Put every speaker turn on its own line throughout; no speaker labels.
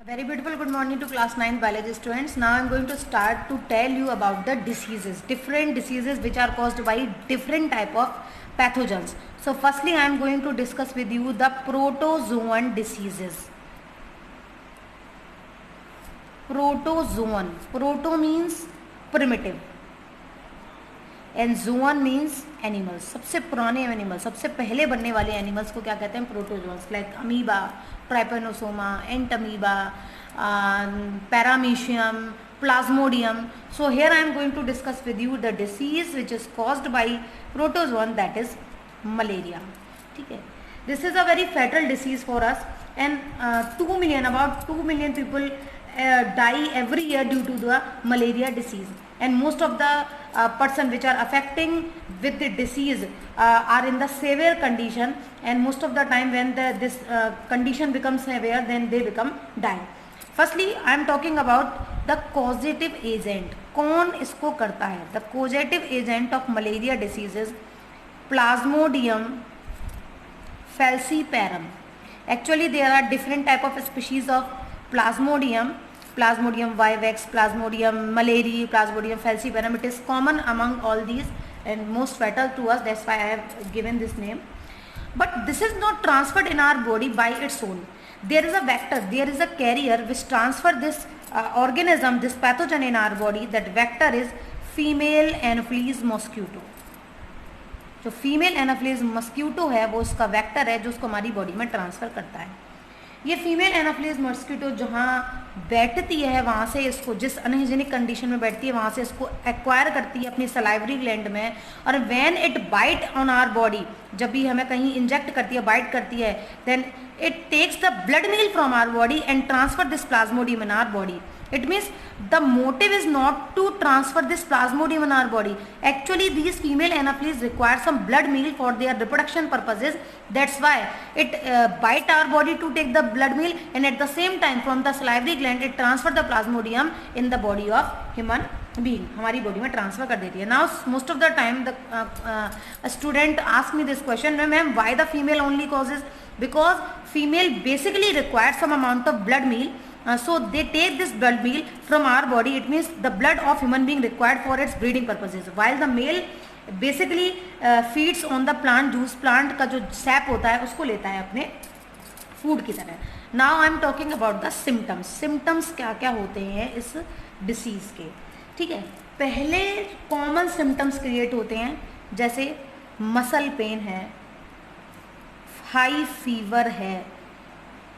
A very beautiful good morning to class 9 biology students. Now I am going to start to tell you about the diseases, different diseases which are caused by different type of pathogens. So firstly I am going to discuss with you the protozoan diseases. Protozoan, proto means primitive and zoon means animals. सबसे पुराने animals, सबसे पहले बनने वाले animals को क्या कहते हैं? Protozoans. Like amoeba, Trypanosoma, Entamoeba, paramecium, plasmodium. So here I am going to discuss with you the disease which is caused by protozoan, that is malaria. ठीक है, this is a very fatal disease for us and 2 million, about 2 million people die every year due to the malaria disease, and most of the person which are affecting with the disease are in the severe condition, and most of the time when this condition becomes severe, then they become die. Firstly I am talking about the causative agent. कौन इसको करता है? The causative agent of malaria disease is Plasmodium falciparum. Actually there are different type of species of Plasmodium, Plasmodium vivax, Plasmodium malariae, Plasmodium falciparum. It is common among all these and most fatal to us, that's why I have given this name. But this is not transferred in our body by its own. There is a vector, there is a carrier which transfer this organism, this pathogen in our body. That vector is female anopheles mosquito. जो female Anopheles mosquito है वो उसका vector है जो उसको हमारी body में transfer करता है. ये फीमेल एनाफ्लीज मस्क्यूटो जहाँ बैठती है वहाँ से इसको, जिस अनहाइजीनिक कंडीशन में बैठती है वहाँ से इसको एक्वायर करती है अपनी सलाइवरी ग्लैंड में, और when it bite on our body, जब भी हमें कहीं इंजेक्ट करती है, बाइट करती है, then it takes the blood meal from our body and transfer this plasmodium in our body. It means the motive is not to transfer this plasmodium in our body. Actually these female anopheles require some blood meal for their reproduction purposes. That's why it bite our body to take the blood meal, and at the same time from the salivary gland it transfer the plasmodium in the body of human being. हमारी body में transfer कर देती है. Now most of the time the student ask me this question, ma'am why the female only causes? Because female basically requires some amount of blood meal. So they take this blood meal from our body. It means the blood of human being required for its breeding purposes, while the male basically feeds on the plant juice. plant का जो sap होता है उसको लेता है अपने food की तरह. Now I am talking about the symptoms. Symptoms क्या क्या होते हैं इस disease के? ठीक है, पहले common symptoms create होते हैं, जैसे muscle pain है, high fever है,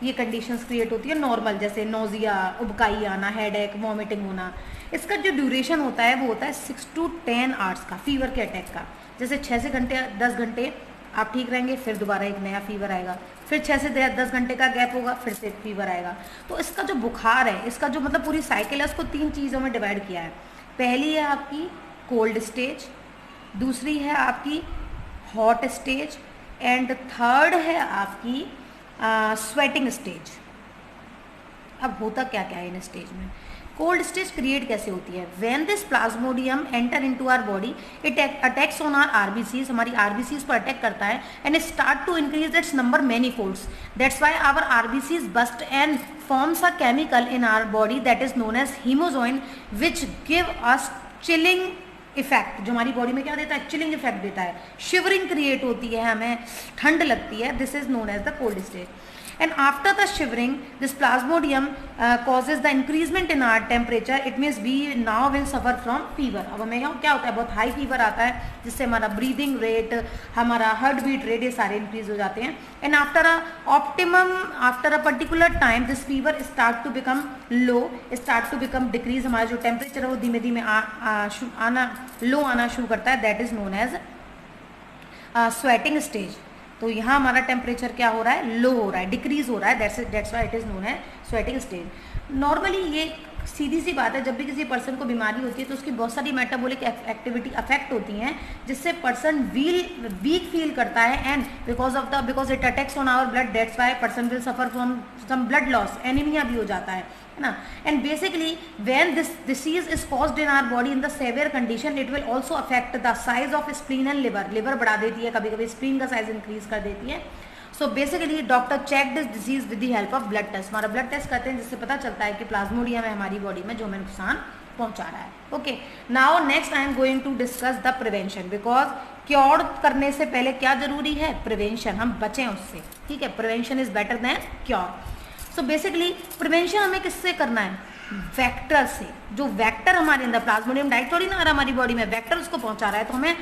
ये कंडीशंस क्रिएट होती है नॉर्मल, जैसे नोजिया, उबकाई आना, हेडेक, वॉमिटिंग होना. इसका जो ड्यूरेशन होता है वो होता है 6 to 10 आवर्स का फीवर के अटैक का. जैसे 6 से 10 घंटे आप ठीक रहेंगे, फिर दोबारा एक नया फीवर आएगा, फिर 6 से 10 घंटे का गैप होगा, फिर से फीवर आएगा. तो इसका जो बुखार है, इसका जो मतलब पूरी साइकिल है, उसको 3 चीज़ों में डिवाइड किया है. पहली है आपकी कोल्ड स्टेज, दूसरी है आपकी हॉट स्टेज, एंड थर्ड है आपकी स्वेटिंग स्टेज. अब होता क्या क्या है इन स्टेज में? कोल्ड स्टेज क्रिएट कैसे होती है? When this plasmodium enter into our body, it attacks on our RBCs, हमारी आरबीसीज पर अटैक करता है, and it start to increase its number many folds. That's why our RBCs burst and forms a chemical in our body that is known as hemozoin, which give us chilling effect. जो हमारी body में क्या देता है? Chilling effect देता है, shivering create होती है, हमें ठंड लगती है. This is known as the cold stage. And after the shivering, this plasmodium causes the increasement in our temperature. It means we now will suffer from fever. अब हमें क्या होता है? बहुत हाई फीवर आता है, जिससे हमारा ब्रीदिंग रेट, हमारा हार्ट बीट रेट, ये सारे इंक्रीज हो जाते हैं. And after a particular time this fever start to become low, start to become decrease. हमारा जो टेम्परेचर है वो धीमे धीमे लो आना शुरू करता है. That is known as sweating stage. तो यहाँ हमारा टेम्परेचर क्या हो रहा है? लो हो रहा है, डिक्रीज हो रहा है. That's why it is known है स्वेटिंग स्टेज. नॉर्मली ये सीधी सी बात है, जब भी किसी पर्सन को बीमारी होती है तो उसकी बहुत सारी मेटाबॉलिक एक्टिविटी अफेक्ट होती हैं, जिससे पर्सन वीक फील करता है, and because it attacks on our blood, that's why person will suffer from some blood loss, anaemia भी हो जाता है ना. And basically when this disease is caused in our body in the severe condition, it will also affect the size of spleen and liver. Liver बढ़ा देती है, कभी कभी स्प्लीन का साइज इंक्रीज कर देती है. So basically doctor check this disease with the help of blood test, हमारा ब्लड टेस्ट करते हैं जिससे पता चलता है कि प्लाज्मोडियम है हमारी बॉडी में जो हमें नुकसान पहुंचा रहा है। Okay, now next I am going to discuss the prevention, because cure करने से पहले क्या जरूरी है, प्रिवेंशन, हम बचें उससे, ठीक है, prevention is better than cure. So basically prevention हमें किससे करना है, वेक्टर से, जो वेक्टर हमारे अंदर प्लाज्मोडियम डायरेक्ट थोड़ी ना आ रहा हमारी बॉडी में, वेक्टर उसको पहुंचा रहा है, तो हमें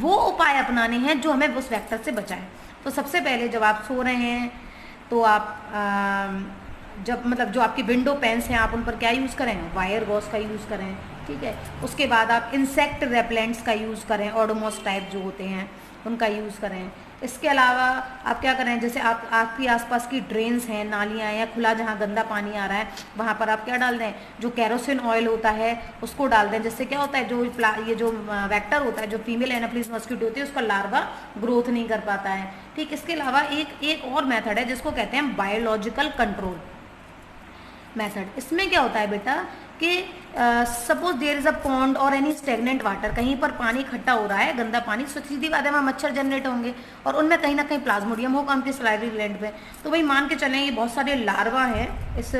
वो उपाय अपनाने हैं जो हमें उस वेक्टर से बचाए। तो सबसे पहले जब आप सो रहे हैं तो आप जब मतलब जो आपकी विंडो पेन्स हैं आप उन पर क्या यूज़ करें, वायर गॉस का यूज़ करें, ठीक है। उसके बाद आप इंसेक्ट रेपेलेंट्स का यूज़ करें, ओडोमॉस टाइप जो होते हैं उनका यूज़ करें। इसके अलावा आप क्या करें, जैसे आपके आसपास की ड्रेन्स हैं, नालियाँ या खुला जहाँ गंदा पानी आ रहा है वहाँ पर आप क्या डाल दें, जो केरोसिन ऑयल होता है उसको डाल दें, जिससे क्या होता है जो ये जो वेक्टर होता है, जो फीमेल एनाफिलिस मॉस्किटो होती है उसका लार्वा ग्रोथ नहीं कर पाता है, ठीक। इसके अलावा एक और मेथड है जिसको कहते हैं बायोलॉजिकल कंट्रोल मेथड। इसमें क्या होता है बेटा कि suppose there is a pond और एनी स्टेगनेंट वाटर, कहीं पर पानी इकट्ठा हो रहा है, गंदा पानी, सीधी बात है वहाँ मच्छर जनरेट होंगे और उनमें कहीं ना कहीं प्लाज्मोडियम होगा उनके सलाइवरी ग्लैंड पे। तो भाई मान के चलें ये बहुत सारे लार्वा हैं इस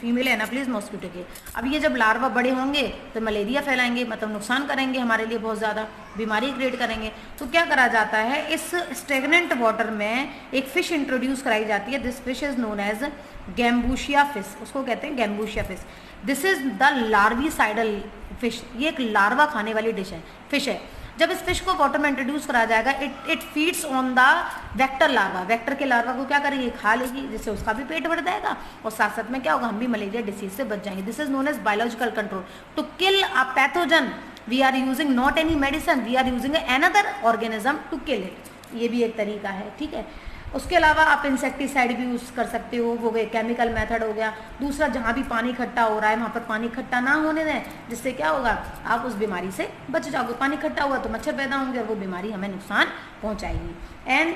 फीमेल एनाफिलिस मॉस्किटो के। अब ये जब लार्वा बड़े होंगे तो मलेरिया फैलाएंगे, मतलब नुकसान करेंगे हमारे लिए, बहुत ज़्यादा बीमारी क्रिएट करेंगे। तो क्या करा जाता है, इस स्टेगनेंट वाटर में एक फ़िश इंट्रोड्यूस कराई जाती है, this fish is known as gambusia fish, उसको कहते हैं gambusia fish. This is the larvicidal fish, ये एक लार्वा खाने वाली फिश है। जब इस फिश को वाटर में इंट्रोड्यूस करा जाएगा, it feeds on the vector larva, vector के लार्वा को क्या करेगी, खा लेगी, जिससे उसका भी पेट भर जाएगा और साथ साथ में क्या होगा, हम भी मलेरिया डिसीज से बच जाएंगे। This is known as biological control. To kill a pathogen we are using not any medicine, we are using another organism to kill it, ये भी एक तरीका है, ठीक है। उसके अलावा आप इंसेक्टिसाइड भी यूज़ कर सकते हो गए, केमिकल मेथड हो गया। दूसरा, जहाँ भी पानी इकट्ठा हो रहा है वहाँ पर पानी इकट्ठा ना होने दें, जिससे क्या होगा, आप उस बीमारी से बच जाओगे। पानी इकट्ठा हुआ तो मच्छर पैदा होंगे और वो बीमारी हमें नुकसान पहुँचाएगी। एंड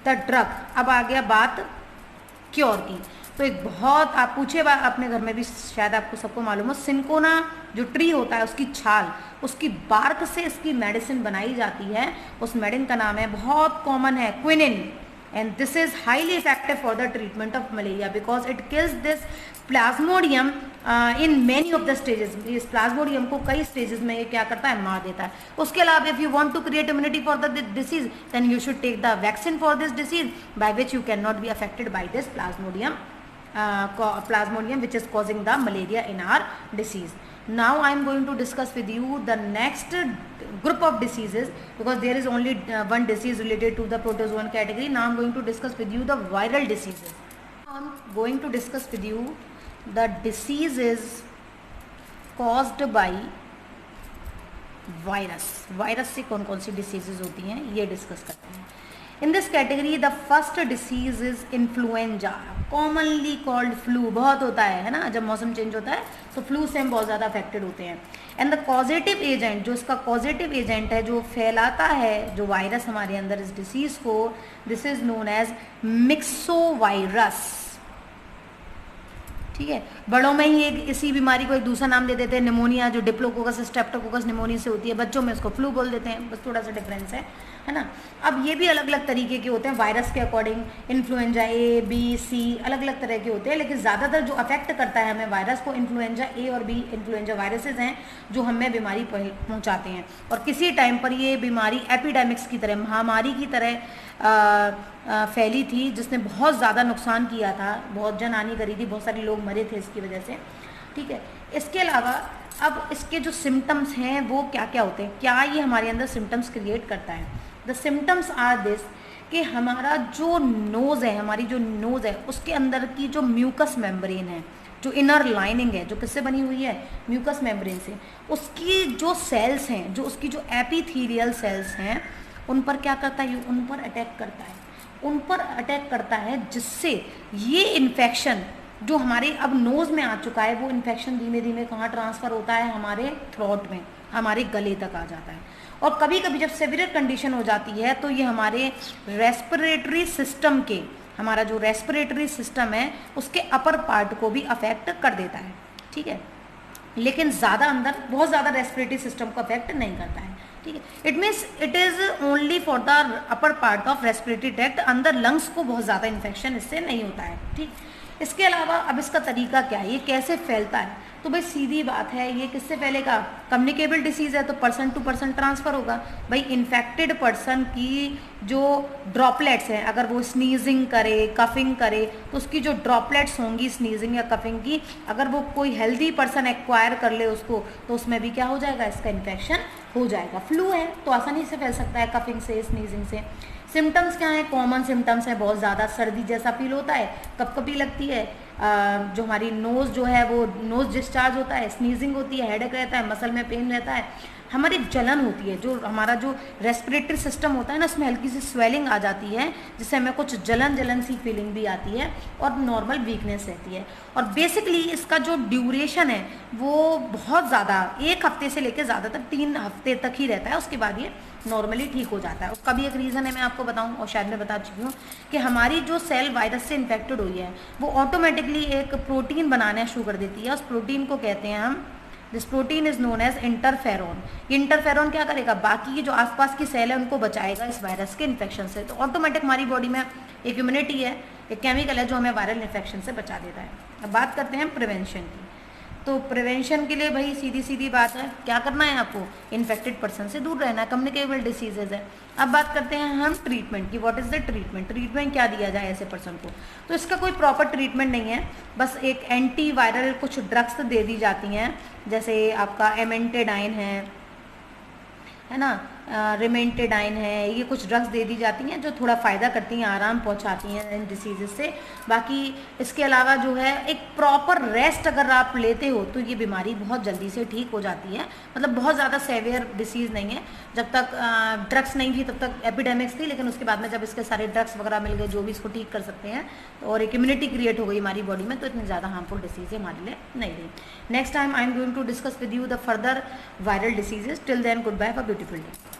द ड्रग, अब आ गया बात क्योर की। तो एक बहुत आप पूछे अपने घर में भी शायद आपको सबको मालूम हो, सिंकोना जो ट्री होता है उसकी छाल, उसकी बार्क से इसकी मेडिसिन बनाई जाती है। उस मेडिसिन का नाम है, बहुत कॉमन है, quinine. And this is highly effective for the treatment of malaria because it kills this plasmodium in many of the stages. इस plasmodium को कई stages में ये क्या करता है, मार देता है। उसके अलावा if you want to create immunity for the disease, then you should take the vaccine for this disease, by which you cannot be affected by this plasmodium which is causing the malaria in our disease. Now I am going to discuss with you the next group of diseases, because there is only one disease related to the protozoan category. Now I am going to discuss with you the viral diseases. I am going to discuss with you the diseases caused by virus. Virus से कौन कौन सी diseases होती हैं ये discuss करते हैं। In this category, the first disease is influenza, commonly called flu। बहुत होता है ना, जब मौसम चेंज होता है तो फ्लू से हम बहुत ज़्यादा अफेक्टेड होते हैं। एंड द कॉजेटिव एजेंट, जो इसका कॉजेटिव एजेंट है, जो फैलाता है जो वायरस हमारे अंदर इस डिसीज़ को, दिस इज़ नोन एज मिक्सोवायरस, ठीक है। बड़ों में ही इसी बीमारी को एक दूसरा नाम दे देते हैं, निमोनिया, जो डिप्लोकोकस स्ट्रेप्टोकोकस निमोनिया से होती है, बच्चों में इसको फ्लू बोल देते हैं, बस थोड़ा सा डिफरेंस है ना। अब ये भी अलग अलग तरीके के होते हैं वायरस के according, influenza A B C अलग अलग तरह के होते हैं, लेकिन ज़्यादातर जो अफेक्ट करता है हमें वायरस को, इन्फ्लुएंजा ए और बी इन्फ्लुएंजा वायरसेस हैं जो हमें बीमारी पहुंचाते हैं। और किसी टाइम पर ये बीमारी एपिडेमिक्स की तरह, महामारी की तरह फैली थी, जिसने बहुत ज़्यादा नुकसान किया था, बहुत जनहानि करी थी, बहुत सारे लोग मरे थे इसकी वजह से, ठीक है। इसके अलावा अब इसके जो सिम्टम्स हैं वो क्या क्या होते हैं, क्या ये हमारे अंदर सिम्टम्स क्रिएट करता है। द सिम्टम्स आर दिस, कि हमारा जो नोज़ है, हमारी जो नोज़ है उसके अंदर की जो म्यूकस मेम्ब्रेन है, जो इनर लाइनिंग है, जो किससे बनी हुई है, म्यूकस मेम्ब्रेन से, उसकी जो सेल्स हैं, जो उसकी जो एपिथेलियल सेल्स हैं, उन पर क्या करता है, उन पर अटैक करता है, जिससे ये इन्फेक्शन जो हमारे अब नोज़ में आ चुका है, वो इन्फेक्शन धीमे धीमे कहाँ ट्रांसफ़र होता है, हमारे थ्रोट में, हमारे गले तक आ जाता है। और कभी कभी जब सेवियर कंडीशन हो जाती है तो ये हमारे रेस्पिरेटरी सिस्टम के, हमारा जो रेस्पिरेटरी सिस्टम है उसके अपर पार्ट को भी अफेक्ट कर देता है, ठीक है। लेकिन ज़्यादा अंदर बहुत ज़्यादा रेस्पिरेटरी सिस्टम को अफेक्ट नहीं करता है। ठीक है। It means it is only for the upper part of respiratory tract, अंदर लंग्स को बहुत ज़्यादा इन्फेक्शन इससे नहीं होता है, ठीक। इसके अलावा अब इसका तरीका क्या है, ये कैसे फैलता है, तो भाई सीधी बात है, ये किससे फैलेगा, कम्युनिकेबल डिसीज़ है तो पर्सन टू पर्सन ट्रांसफ़र होगा। भाई इन्फेक्टेड पर्सन की जो ड्रॉपलेट्स हैं, अगर वो स्नीजिंग करे, कफिंग करे, तो उसकी जो ड्रॉपलेट्स होंगी स्नीजिंग या कफिंग की, अगर वो कोई हेल्दी पर्सन एक्वायर कर ले उसको, तो उसमें भी क्या हो जाएगा, इसका इन्फेक्शन हो जाएगा। फ्लू है तो आसानी से फैल सकता है कफिंग से, स्नीजिंग से। सिम्टम्स क्या हैं, कॉमन सिम्टम्स है, बहुत ज़्यादा सर्दी जैसा फील होता है, कपकपी लगती है, जो हमारी नोज़ जो है वो नोज़ डिस्चार्ज होता है, स्नीजिंग होती है, हेडेक रहता है, मसल में पेन रहता है, हमारी जलन होती है, जो हमारा जो रेस्पिरेटरी सिस्टम होता है ना, उसमें हल्की सी स्वेलिंग आ जाती है, जिससे हमें कुछ जलन सी फीलिंग भी आती है, और नॉर्मल वीकनेस रहती है। और बेसिकली इसका जो ड्यूरेशन है वो बहुत ज़्यादा, 1 हफ्ते से लेकर ज़्यादातर 3 हफ्ते तक ही रहता है, उसके बाद ये नॉर्मली ठीक हो जाता है। उसका भी एक रीज़न है, मैं आपको बताऊं, और शायद मैं बता चुकी हूँ, कि हमारी जो सेल वायरस से इन्फेक्टेड हुई है वो ऑटोमेटिकली एक प्रोटीन बनाना शुरू कर देती है। उस प्रोटीन को कहते हैं हम, this protein is known as interferon. Interferon क्या करेगा, बाकी की जो आसपास की सेल है उनको बचाएगा इस वायरस के इन्फेक्शन से। तो ऑटोमेटिक हमारी बॉडी में एक इम्यूनिटी है, एक केमिकल है जो हमें वायरल इन्फेक्शन से बचा देता है। अब बात करते हैं प्रिवेंशन की। तो प्रिवेंशन के लिए भाई सीधी बात है, क्या करना है आपको, इन्फेक्टेड पर्सन से दूर रहना है, कम्युनिकेबल डिसीजेज है। अब बात करते हैं हम ट्रीटमेंट की, what is the treatment, treatment क्या दिया जाए ऐसे पर्सन को। तो इसका कोई प्रॉपर ट्रीटमेंट नहीं है, बस एक एंटी वायरल कुछ ड्रग्स दे दी जाती हैं, जैसे आपका एमेंटेडाइन है ना, रिमेंटेडाइन है, ये कुछ ड्रग्स दे दी जाती हैं जो थोड़ा फ़ायदा करती हैं, आराम पहुंचाती हैं इन डिसीज़ से। बाकी इसके अलावा जो है एक प्रॉपर रेस्ट अगर आप लेते हो तो ये बीमारी बहुत जल्दी से ठीक हो जाती है। मतलब बहुत ज़्यादा सेवियर डिसीज़ नहीं है। जब तक ड्रग्स नहीं थी तब तक एपिडेमिक्स थी, लेकिन उसके बाद में जब इसके सारे ड्रग्स वगैरह मिल गए जो भी इसको ठीक कर सकते हैं, और एक इम्यूनिटी क्रिएट हो गई हमारी बॉडी में, तो इतनी ज़्यादा हार्मफुल डिसीज़ हमारे लिए नहीं रही। Next time I am going to discuss with you the further viral diseases. Till then good bye, for beautiful day.